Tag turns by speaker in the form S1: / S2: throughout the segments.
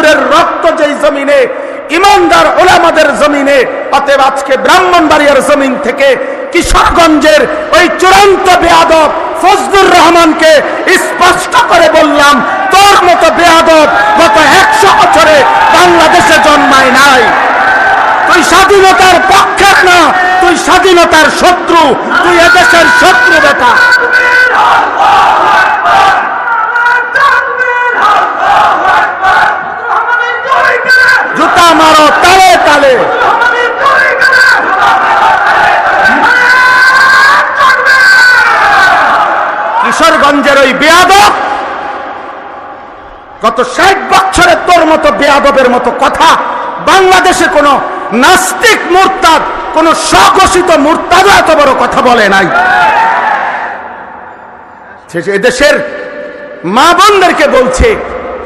S1: হুজুরের রক্ত যেই জমিনে, ইমানদার ওলামাদের জমিনে, অতএব আজকে ব্রাহ্মণবাড়িয়ার জমিন থেকে কিশোরগঞ্জের ওই চূড়ান্ত বেয়াদব ফজলুর রহমানকে স্পষ্ট করে বললাম, তোর মতো বেয়াদব গত 100 বছরে বাংলাদেশে জন্মায় নাই। তুই স্বাধীনতার পক্ষের না, তুই স্বাধীনতার শত্রু, তুই এদেশের শত্রু বেটা। জুতা মারো তালে তালে। কিশোরগঞ্জের ওই বেয়াদব গত 60 বছরে তোর মতো বেয়াদবের মতো কথা বাংলাদেশে কোন নাস্তিক মুরতাদ, কোন স্বঘোষিত মুরতাদ এত বড় কথা বলে নাই। এদেশের মা বোনদেরকে বলছে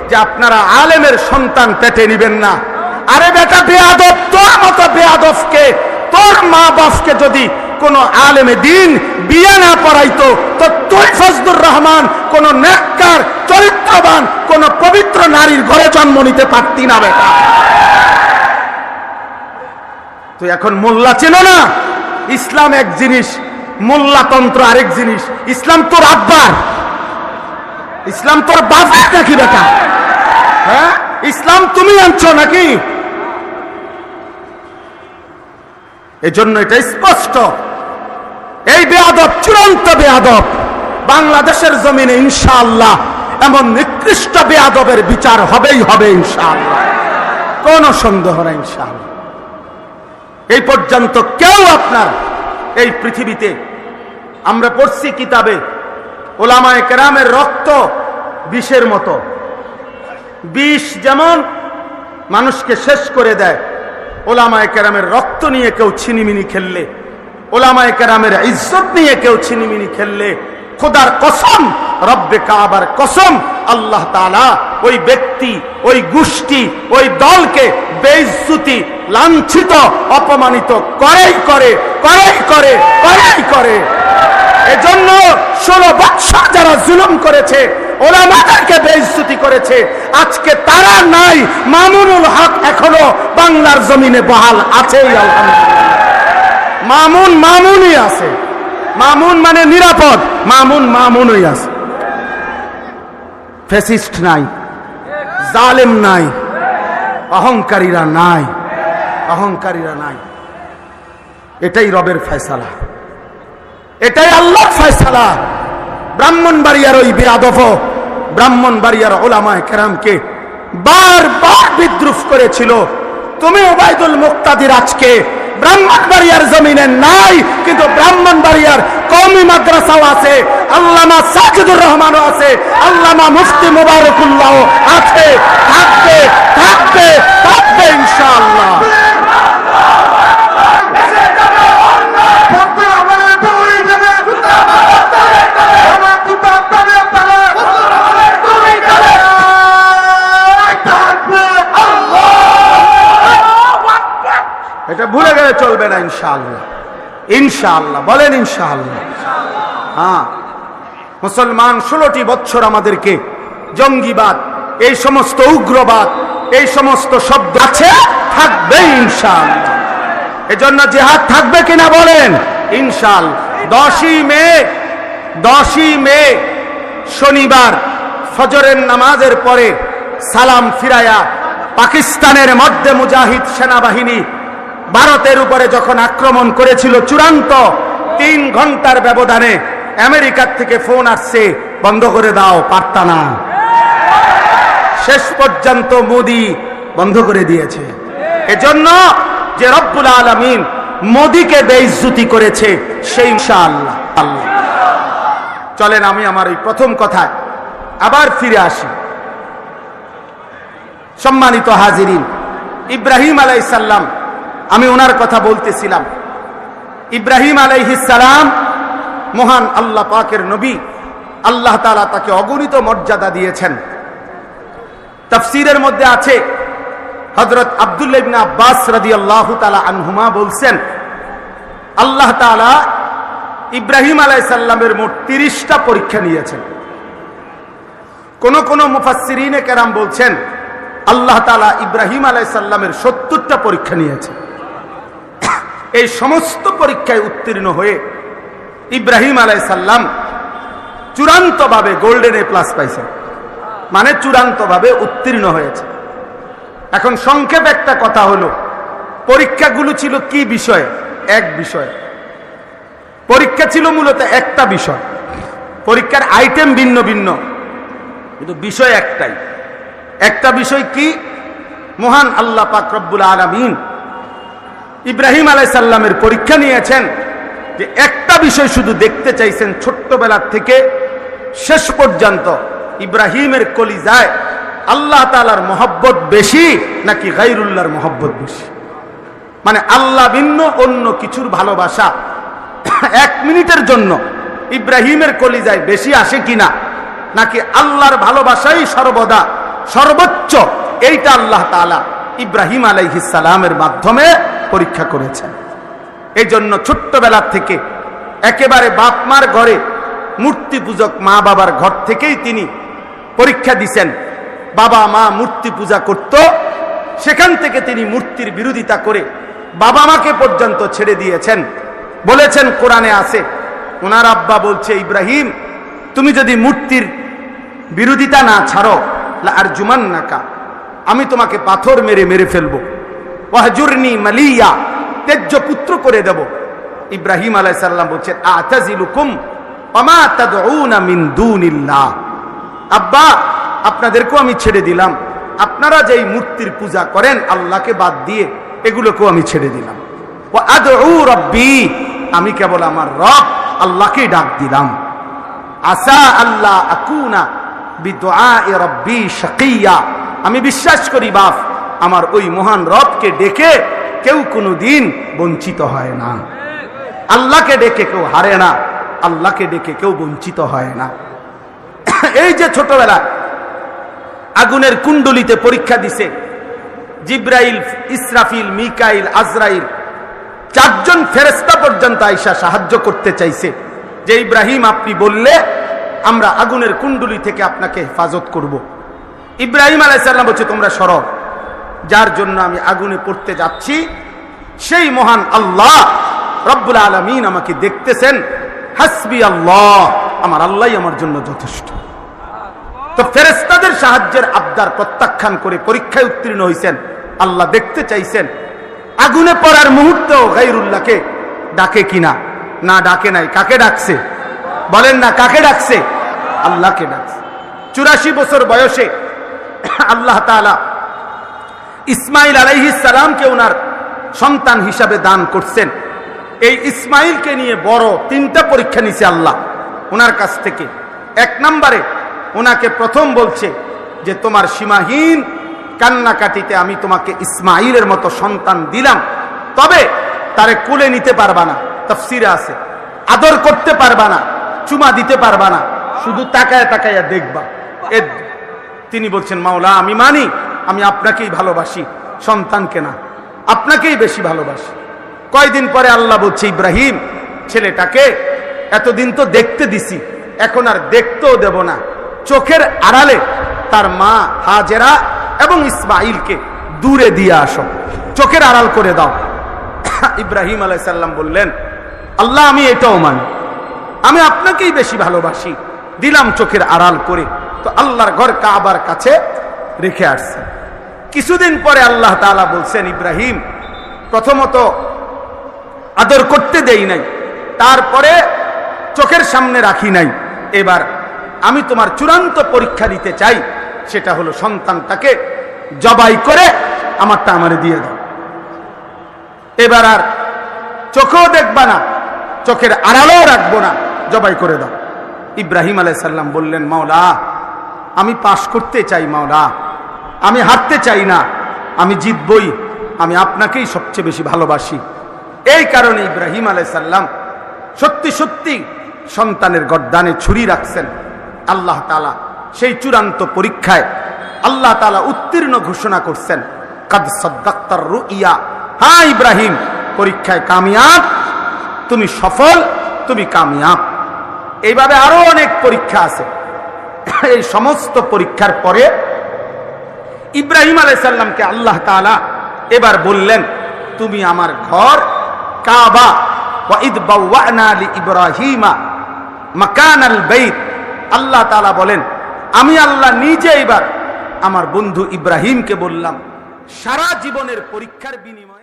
S1: যে আপনারা আলেমের সন্তান পেটে নিবেন না। আরে বেটা বেয়াদব, তোর মতো বেয়াদবকে, তোর মা বাপকে যদি কোন আলেমে দিন বিয়ে না পড়াইতো তো তুই ফজলুর রহমান কোন নেককার চরিত্রবান কোন পবিত্র নারীর ঘরে জন্ম নিতে পারতি না বেটা। তুই এখন মোল্লা চেনো না? ইসলাম এক জিনিস, মোল্লাতন্ত্র আরেক জিনিস। ইসলাম তোর আব্বার, ইসলাম তোর বাপের নাকি বেটা? হ্যাঁ, ইসলাম তুমি আনছো নাকি? এজন্য এটা স্পষ্ট, এই বেয়াদব চূড়ান্ত বেয়াদব বাংলাদেশের জমিনে ইনশাআল্লাহ এমন নিকৃষ্ট বেয়াদবের বিচার হবেই হবে ইনশাআল্লাহ, কোন সন্দেহ নাই ইনশাআল্লাহ। এই পর্যন্ত কেউ আপনার এই পৃথিবীতে, আমরা পড়ছি কিতাবে, ওলামায়ে কেরামের রক্ত বিষের মতো। বিষ যেমন মানুষকে শেষ করে দেয়, ওলামায়ে কেরামের রক্ত নিয়ে কেউ ছিনিমিনি খেললে, ওলামায়ে কেরামের ইজ্জত নিয়ে কেউ ছিনিমিনি খেললে, খোদার কসম, রব্বে কাবার কসম, আল্লাহ তাআলা ওই ব্যক্তি, ওই গোষ্ঠী, ওই দলকে বেইজ্জতি, লাঞ্ছিত, অপমানিত করেই করে, করেই করে, করেই করে। এজন্য 16 বৎসর যারা জুলুম করেছে, ওলামাদেরকে বেইজ্জতি করেছে, আজকে তারা নাই। মামুনুল হক এখনো বাংলার জমিনে বহাল আছে, আলহামদুলিল্লাহ। মামুন মামুনই আছে, মামুন মানে নিরাপদ, মামুন মামুনই আছে। ফ্যাসিস্ট নাই, জালেম নাই, অহংকারীরা নাই, অহংকারীরা নাই। এটাই রবের ফয়সালা, এটাই আল্লাহর ফয়সালা। ব্রাহ্মণবাড়িয়ার ওই বেয়াদব, ব্রাহ্মণবাড়িয়ার ওলামায়ে কেরামকে বারবার বিদ্রুপ করেছিল। তুমি ওবায়দুল মুক্তাদির আজকে ব্রাহ্মণবাড়িয়ার জমিনে নাই, কিন্তু ব্রাহ্মণবাড়িয়ার কওমি মাদ্রাসাও আছে, আল্লামা সাজিদুর রহমানও আছে, আল্লামা মুফতি মুবারকুল্লাহ আছে, থাকবে, থাকবে, থাকবে ইনশাআল্লাহ। এটা ভুলে গেলে চলবে না ইনশাআল্লাহ, ইনশাআল্লাহ বলেন ইনশাআল্লাহ। হ্যাঁ, মুসলমান 16টি বছর আমাদেরকে জঙ্গিবাদ, এই সমস্ত উগ্রবাদ, এই সমস্ত শব্দ আছে, থাকবে ইনশাআল্লাহ। এজন্য জিহাদ থাকবে কিনা বলেন ইনশাআল্লাহ। 10ই মে শনিবার ফজরের নামাজের পরে সালাম ফিরায়া পাকিস্তানের মধ্যে মুজাহিদ সেনাবাহিনী ভারতের উপরে যখন আক্রমণ করেছিল, চূড়ান্ত 3 ঘন্টার ব্যবধানে আমেরিকার থেকে ফোন আসছে, বন্ধ করে দাও, পারতা না। শেষ পর্যন্ত মোদি বন্ধ করে দিয়েছে। এজন্য যে রব্বুল আলামিন মোদিকে বেইজ্জতি করেছে, সেই ইনশাআল্লাহ আল্লাহ। চলেন আমি আমার এই প্রথম কথায় আবার ফিরে আসি। সম্মানিত হাজিরিন, ইব্রাহিম আলাইহিস সালাম, আমি ওনার কথা বলতেছিলাম। ইব্রাহিম আলাইহিস সালাম মহান আল্লাহ পাকের নবী, আল্লাহ তাআলা তাকে অগণিত মর্যাদা দিয়েছেন। তাফসীরের মধ্যে আছে, হযরত আব্দুল্লাহ ইবনে আব্বাস রাদিয়াল্লাহু তাআলা আনহুমা বলছেন, আল্লাহ তাআলা ইব্রাহিম আলাইহিস সালামের মোট 30টা পরীক্ষা নিয়েছেন। কোন কোন মুফাসসিরিনে কেরাম বলছেন আল্লাহ তাআলা ইব্রাহিম আলাইহিস সালামের 70টা পরীক্ষা নিয়েছে। এই সমস্ত পরীক্ষায় উত্তীর্ণ হয়ে ইব্রাহিম আলাইহিস সালাম চূড়ান্তভাবে গোল্ডেন এ প্লাস পাইছেন, মানে চূড়ান্তভাবে উত্তীর্ণ হয়েছে। এখন সংক্ষেপ একটা কথা হলো, পরীক্ষাগুলো ছিল কি বিষয়ে? এক বিষয়। পরীক্ষা ছিল মূলত একটা বিষয়, পরীক্ষার আইটেম ভিন্ন ভিন্ন, কিন্তু বিষয় একটাই। একটা বিষয় কি? মহান আল্লাহ পাক রব্বুল আলামিন ইব্রাহিম আলাইহিস সালামের পরীক্ষা নিয়েছেন যে একটা বিষয় শুধু দেখতে চাইছেন, ছোট্টবেলার থেকে শেষ পর্যন্ত ইব্রাহিমের কলিজায় আল্লাহ তাআলার মহব্বত বেশি নাকি গায়রুল্লাহর মহব্বত বেশি? মানে আল্লাহ ভিন্ন অন্য কিছুর ভালোবাসা এক মিনিটের জন্য ইব্রাহিমের কলিজায় বেশি আসে কিনা, নাকি আল্লাহর ভালোবাসাই সর্বদা সর্বোচ্চ? এইটা আল্লাহ তাআলা ইব্রাহিম আলাইহিস সালামের মাধ্যমে পরীক্ষা করেছেন। এই জন্য ছোট্টবেলার থেকে একেবারে বাপ মার ঘরে, মূর্তি পূজক মা বাবার ঘর থেকেই তিনি পরীক্ষা দিছেন। বাবা মা মূর্তি পূজা করত, সেখান থেকে তিনি মূর্তির বিরোধিতা করে বাবা মাকে পর্যন্ত ছেড়ে দিয়েছেন। বলেছেন, কোরআনে আছে, ওনার আব্বা বলছে, ইব্রাহিম তুমি যদি মূর্তির বিরোধিতা না ছাড়ো, লা আরজুমান্নাকা, আমি তোমাকে পাথর মেরে মেরে ফেলবো, ওয়াহজুরনি মালিয়া, তেজ্য পুত্র করে দেব। ইব্রাহিম আলাইহিস সালাম বলছেন, আতাজিলুকুম ওমা তাদউনা মিন দুনিল্লাহ, আব্বা আপনাদেরকেও আমি ছেড়ে দিলাম, আপনারা যেই মূর্তির পূজা করেন আল্লাহকে বাদ দিয়ে, এগুলোকেও আমি ছেড়ে দিলাম। ওয়া আদউ রাব্বি, আমি কেবল আমার রব আল্লাহকে ডাক দিলাম। আসা আল্লাহ আকুনা বিদুআই রাব্বি শাকিয়া, আমি বিশ্বাস করি বাপ আমার ওই মহান রবকে ডেকে কেউ কোনোদিন বঞ্চিত হয় না। আল্লাহকে ডেকে কেউ হারে না, আল্লাহকে ডেকে কেউ বঞ্চিত হয় না। এই যে ছোটবেলা আগুনের কুণ্ডলিতে পরীক্ষা দিছে, জিব্রাইল, ইসরাফিল, মিকাইল, আজরাইল, চারজন ফেরেশতা পর্যন্ত আইসা সাহায্য করতে চাইছে যে ইব্রাহিম আপনি বললে আমরা আগুনের কুণ্ডলি থেকে আপনাকে হেফাজত করব। ইব্রাহিম আলাইহিস সালাম বলছে, তোমরা সরো, যার জন্য আমি আগুনে পড়তে যাচ্ছি সেই মহান আল্লাহ রব্বুল আলামিন আমাকে দেখতেছেন। হাসবি আল্লাহ, আমার আল্লাহই আমার জন্য যথেষ্ট। তো ফেরেশতাদের সাহায্যের আবদার প্রত্যাখ্যান করে পরীক্ষায় উত্তীর্ণ হয়েছেন। আল্লাহ দেখতে চাইছেন আগুনে পড়ার মুহূর্তেও গায়রুল্লাহকে ডাকে কিনা। না ডাকে নাই। কাকে ডাকছে বলেন না? কাকে ডাকছে? আল্লাহকে ডাকছে। 84 বছর বয়সে আল্লাহ তাআলা ইসমাইল আলাইহিস সালামকে ওনার সন্তান হিসাবে দান করছেন। এই ইসমাইলকে নিয়ে বড় 3টা পরীক্ষা নিছে আল্লাহ ওনার কাছ থেকে। 1 নম্বরে ওনাকে প্রথম বলছে যে তোমার সীমাহীন কান্নাকাটিতে আমি তোমাকে ইসমাইলের মতো সন্তান দিলাম, তবে তারে কোলে নিতে পারবা না, তাফসিরে আছে, আদর করতে পারবা না, চুমা দিতে পারবা না, শুধু তাকায় তাকায়া দেখবা। তিনি বলছেন, মাওলা আমি মানি, আমি আপনাকেই ভালোবাসি, সন্তানকে না, আপনাকেই বেশি ভালোবাসি। কয়দিন পরে আল্লাহ বলছে, ইব্রাহিম ছেলেটাকে এতদিন তো দেখতে দিছি, এখন আর দেখতেও দেব না, চোখের আড়ালে তার মা হাজেরা এবং ইসমাইলকে দূরে দিয়ে আসো, চোখের আড়াল করে দাও। ইব্রাহিম আলাইহিস সালাম বললেন, আল্লাহ আমি এটাও মানি, আমি আপনাকেই বেশি ভালোবাসি, দিলাম চোখের আড়াল করে। তো আল্লাহর ঘর কাবার কাছে রেখে আসছেন। কিছুদিন পরে আল্লাহ তাআলা বলছেন, ইব্রাহিম প্রথমত আদর করতে দেই নাই, তারপরে চোখের সামনে রাখি নাই, এবার আমি তোমার চূড়ান্ত পরীক্ষা নিতে চাই, সেটা হলো সন্তানটাকে জবাই করে আমারটা আমারে দিয়ে দাও। এবার আর চোখেও দেখবা না, চোখের আড়ালেও রাখবো না, জবাই করে দাও। ইব্রাহিম আলাইহিস সালাম বললেন, মাওলা আমি পাশ করতে চাই, মাওলা আমি হারতে চাই না, আমি জিতবই, আমি আপনাকেই সবচেয়ে বেশি ভালোবাসি। এই কারণে ইব্রাহিম আলাইহিস সালাম সত্যি সত্যি সন্তানের গর্দানে ছুরি রাখছেন। আল্লাহ তাআলা সেই চূড়ান্ত পরীক্ষায় আল্লাহ তাআলা উত্তীর্ণ ঘোষণা করছেন, কাদ সাদ্দাক্তার রুইয়া, হ্যাঁ ইব্রাহিম পরীক্ষায় কামিয়াব, তুমি সফল, তুমি কামিয়াব। এইভাবে আরো অনেক পরীক্ষা আছে। এই সমস্ত পরীক্ষার পরে ইব্রাহিম আলাইহিস সালামকে আল্লাহ তাআলা এবার বললেন, তুমি আমার ঘর কাবা ওয়া ইদ বাওয়ানা লি ইব্রাহিমা মাকানাল বাইত, আল্লাহ তাআলা বলেন আমি আল্লাহ নিজে এবার আমার বন্ধু ইব্রাহিমকে বললাম সারা জীবনের পরীক্ষার বিনিময়ে